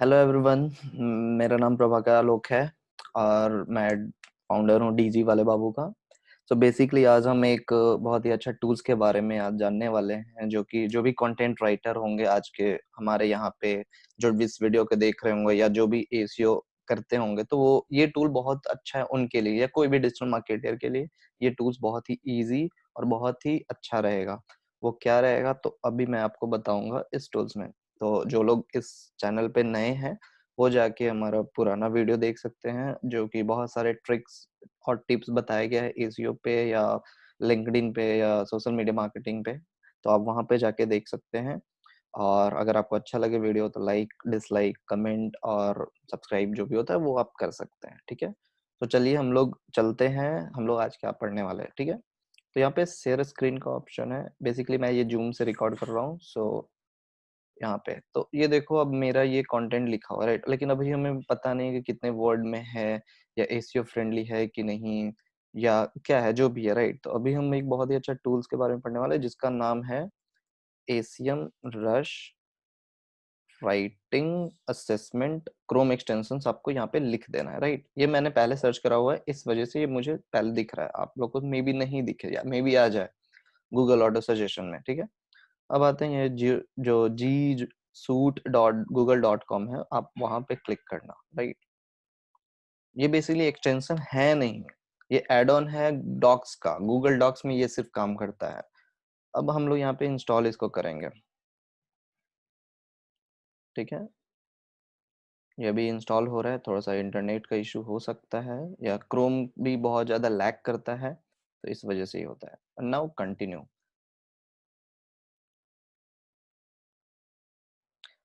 Hello everyone. मेरा नाम प्रभाकर आलोक है और मैं फाउंडर हूँ डीजी वाले बाबू का। सो बेसिकली आज हम एक बहुत ही अच्छा टूल्स के बारे में आज जानने वाले हैं, जो भी कंटेंट राइटर होंगे आज के हमारे यहाँ पे, जो भी इस वीडियो को देख रहे होंगे या जो भी एसईओ करते होंगे, तो वो ये टूल बहुत अच्छा है उनके लिए, या कोई भी डिजिटल मार्केटर के लिए ये टूल्स बहुत ही इजी और बहुत ही अच्छा रहेगा। वो क्या रहेगा तो अभी मैं आपको बताऊंगा इस टूल्स में। तो जो लोग इस चैनल पे नए हैं वो जाके हमारा पुराना वीडियो देख सकते हैं, जो कि बहुत सारे ट्रिक्स और टिप्स बताया गया है एसईओ पे या लिंक्डइन पे या सोशल मीडिया मार्केटिंग पे। तो आप वहां पे जाके देख सकते हैं। और अगर आपको अच्छा लगे वीडियो तो लाइक, डिसलाइक, कमेंट और सब्सक्राइब जो भी होता है वो आप कर सकते हैं। ठीक है, तो चलिए हम लोग चलते हैं। हम लोग आज क्या पढ़ने वाले हैं, ठीक है। तो यहाँ पे शेयर स्क्रीन का ऑप्शन है। बेसिकली मैं ये जूम से रिकॉर्ड कर रहा हूँ, सो यहाँ पे तो ये देखो अब मेरा ये कंटेंट लिखा हुआ है, राइट। लेकिन अभी हमें पता नहीं कि कितने वर्ड में है या एसईओ फ्रेंडली है कि नहीं या क्या है, जो भी है, राइट। तो अभी हम एक बहुत ही अच्छा टूल्स के बारे में पढ़ने वाले हैं जिसका नाम है ACM rush writing assessment Chrome extension. आपको यहाँ पे लिख देना है, राइट। ये मैंने पहले सर्च करा हुआ है, इस वजह से ये मुझे पहले दिख रहा है। आप लोग को मे बी नहीं दिखे या मे बी आ जाए गूगल ऑटो सजेशन में, ठीक है। अब आते हैं ये जो जी सूट.google.com है, आप वहां पे क्लिक करना, राइट। ये बेसिकली एक्सटेंशन है नहीं, ये एड ऑन है डॉक्स का। गूगल डॉक्स में ये सिर्फ काम करता है। अब हम लोग यहाँ पे इंस्टॉल इसको करेंगे, ठीक है। ये अभी इंस्टॉल हो रहा है, थोड़ा सा इंटरनेट का इशू हो सकता है या क्रोम भी बहुत ज्यादा लैग करता है, तो इस वजह से ही होता है। Now continue.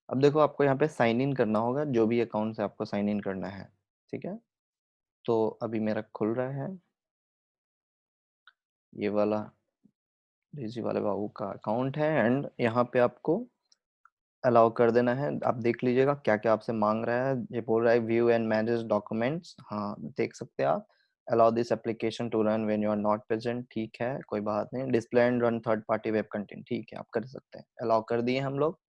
अब देखो आपको यहाँ पे साइन इन करना होगा, जो भी अकाउंट से आपको साइन इन करना है, ठीक है। तो अभी मेरा खुल रहा है ये वाला डीजी वाले बाबू का अकाउंट है, एंड यहाँ पे आपको अलाउ कर देना है। आप देख लीजिएगा क्या क्या आपसे मांग रहा है। ये बोल रहा है व्यू एंड मैनेज डॉक्यूमेंट्स, हाँ देख सकते हैं आप। Allow this application to run when you are not present, ठीक है, कोई बात नहीं। Display and run third party web content, ठीक है, आप कर सकते हैं। अलाउ कर दिए हम लोग।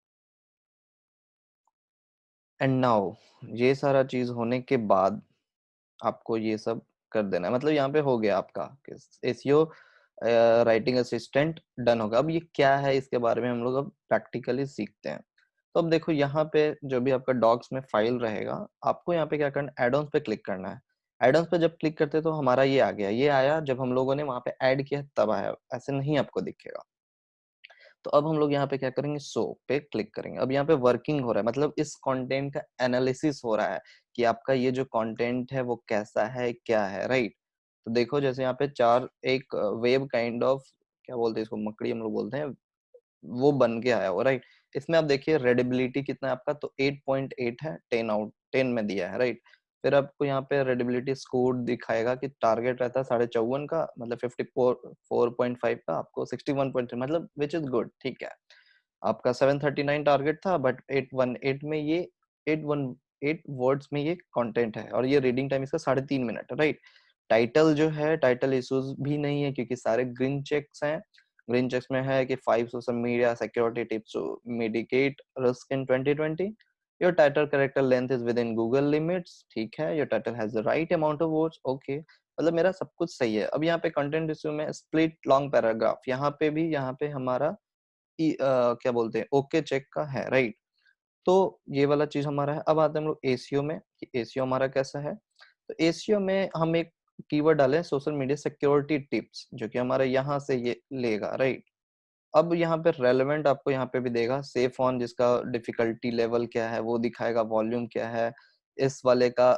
एंड नाउ ये सारा चीज होने के बाद आपको ये सब कर देना है। मतलब यहाँ पे हो गया आपका एसईओ राइटिंग असिस्टेंट डन होगा। अब ये क्या है इसके बारे में हम लोग अब प्रैक्टिकली सीखते हैं। तो अब देखो यहाँ पे जो भी आपका डॉक्स में फाइल रहेगा, आपको यहाँ पे क्या करना है, एड ऑन्स पे क्लिक करना है। एड ऑन्स पे जब क्लिक करते हैं तो हमारा ये आ गया, ये आया जब हम लोगों ने वहां पे ऐड किया तब आया, ऐसे नहीं आपको दिखेगा। तो अब हम लोग यहाँ पे क्या करेंगे, शो पे क्लिक करेंगे। अब यहाँ पे वर्किंग हो रहा है, मतलब इस कंटेंट का एनालिसिस हो रहा है कि आपका ये जो कंटेंट है वो कैसा है, क्या है, राइट। तो देखो जैसे यहाँ पे चार एक वेब काइंड ऑफ, क्या बोलते हैं इसको, मकड़ी हम लोग बोलते हैं, वो बन के आया हो, राइट। इसमें आप देखिए रेडिबिलिटी कितना है आपका, तो 8.8 है, 10 में दिया है, राइट। फिर आपको यहाँ पे रेडिबिलिटी स्कोर दिखाएगा कि टारगेट रहता है 54 का, मतलब 54.5 का, आपको 61.3, मतलब विच इज गुड, ठीक है। आपका 739 टारगेट था, बट 818 में ये 818 वर्ड्स में ये कंटेंट है, और ये रीडिंग टाइम इसका 3.5 मिनट है, राइट। टाइटल जो है, टाइटल इश्यूज भी नहीं है क्योंकि सारे ग्रीन चेक्स हैं। ग्रीन चेक्स में है कि 5 social media security tips to mitigate risk in 2020। Your title character length is within Google limits, ठीक है। Your title has the right amount of words, okay. मतलब मेरा सब कुछ सही है। अब यहाँ पे कंटेंट इश्यू में स्प्लिट लॉन्ग पैराग्राफ, यहाँ पे भी, यहाँ पे हमारा क्या बोलते हैं, ओके चेक का है, राइट। तो ये वाला चीज हमारा है। अब आते हैं हम लोग एसीओ में कि एसीओ हमारा कैसा है। तो एसीओ में हम एक कीवर्ड डालें सोशल मीडिया सिक्योरिटी टिप्स, जो कि हमारे यहाँ से ये लेगा, राइट। अब यहाँ पे रेलेवेंट आपको यहाँ पे भी देगा सेफ ऑन, जिसका डिफिकल्टी लेवल क्या है वो दिखाएगा, वॉल्यूम क्या है। इस वाले का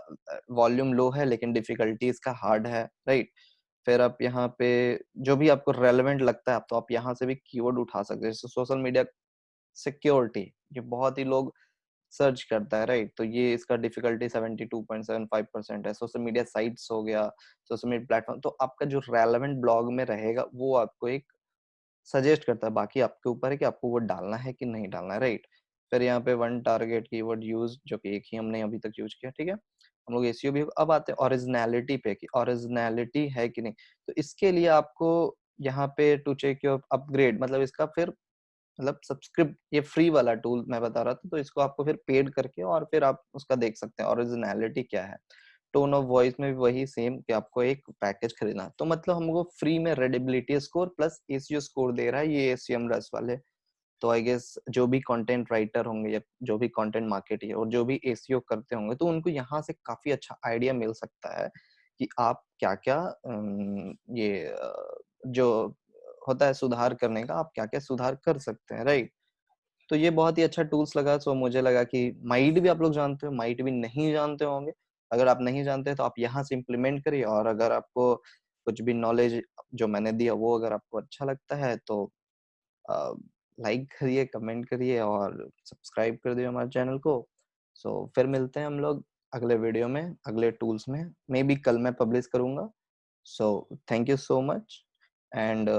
वॉल्यूम लो है लेकिन डिफिकल्टी इसका हार्ड है, राइट। फिर आप यहाँ पे जो भी आपको रेलेवेंट लगता है तो आप यहाँ से भी कीवर्ड उठा सकते हैं। जैसे सोशल मीडिया सिक्योरिटी, ये बहुत ही लोग सर्च करता है, राइट। तो ये इसका डिफिकल्टी 72.75% है। सोशल मीडिया साइट्स हो गया, सोशल मीडिया प्लेटफॉर्म, तो आपका जो रेलेवेंट ब्लॉग में रहेगा वो आपको एक सजेस्ट करता है। बाकी आपके ऊपर है कि आपको वो डालना है कि नहीं डालना है, राइट। फिर यहाँ पे वन टारगेट कीवर्ड यूज, जो कि एक ही हमने अभी तक यूज किया, ठीक है। हम लोग एसईओ भी। अब आते हैं ओरिजिनलिटी पे कि ओरिजिनलिटी है कि नहीं। तो इसके लिए आपको यहाँ पे टू चेक योर अपग्रेड, मतलब इसका फिर मतलब सब्सक्रिप्ट, ये फ्री वाला टूल मैं बता रहा था, तो इसको आपको फिर पेड करके और फिर आप उसका देख सकते हैं ओरिजिनलिटी क्या है। टोन ऑफ वॉइस में भी वही सेम कि आपको एक पैकेज खरीदना है। तो मतलब हमको फ्री में readability score plus SEO score दे रहा है ये सेमरश वाले। तो आई गेस जो भी कंटेंट राइटर होंगे या जो भी कंटेंट मार्केटर और जो भी एसईओ करते होंगे, तो उनको यहाँ से काफी अच्छा आइडिया मिल सकता है कि आप क्या क्या ये जो होता है सुधार करने का, आप क्या क्या सुधार कर सकते हैं, राइट। तो ये बहुत ही अच्छा टूल्स लगा। सो मुझे लगा कि माइट भी आप लोग जानते हो, माइट भी नहीं जानते होंगे। अगर आप नहीं जानते तो आप यहाँ से इम्प्लीमेंट करिए, और अगर आपको कुछ भी नॉलेज जो मैंने दिया वो अगर आपको अच्छा लगता है तो लाइक करिए, कमेंट करिए और सब्सक्राइब कर दिए हमारे चैनल को। सो फिर मिलते हैं हम लोग अगले वीडियो में, अगले टूल्स में। मे बी कल मैं पब्लिश करूंगा। So thank you so much. And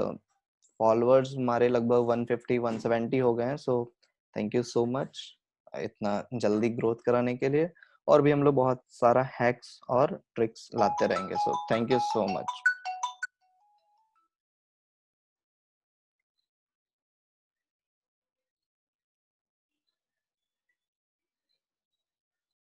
followers हमारे लगभग 150 170 हो गए हैं। So thank you so much इतना जल्दी ग्रोथ कराने के लिए। और भी हम लोग बहुत सारा हैक्स और ट्रिक्स लाते रहेंगे। So thank you so much.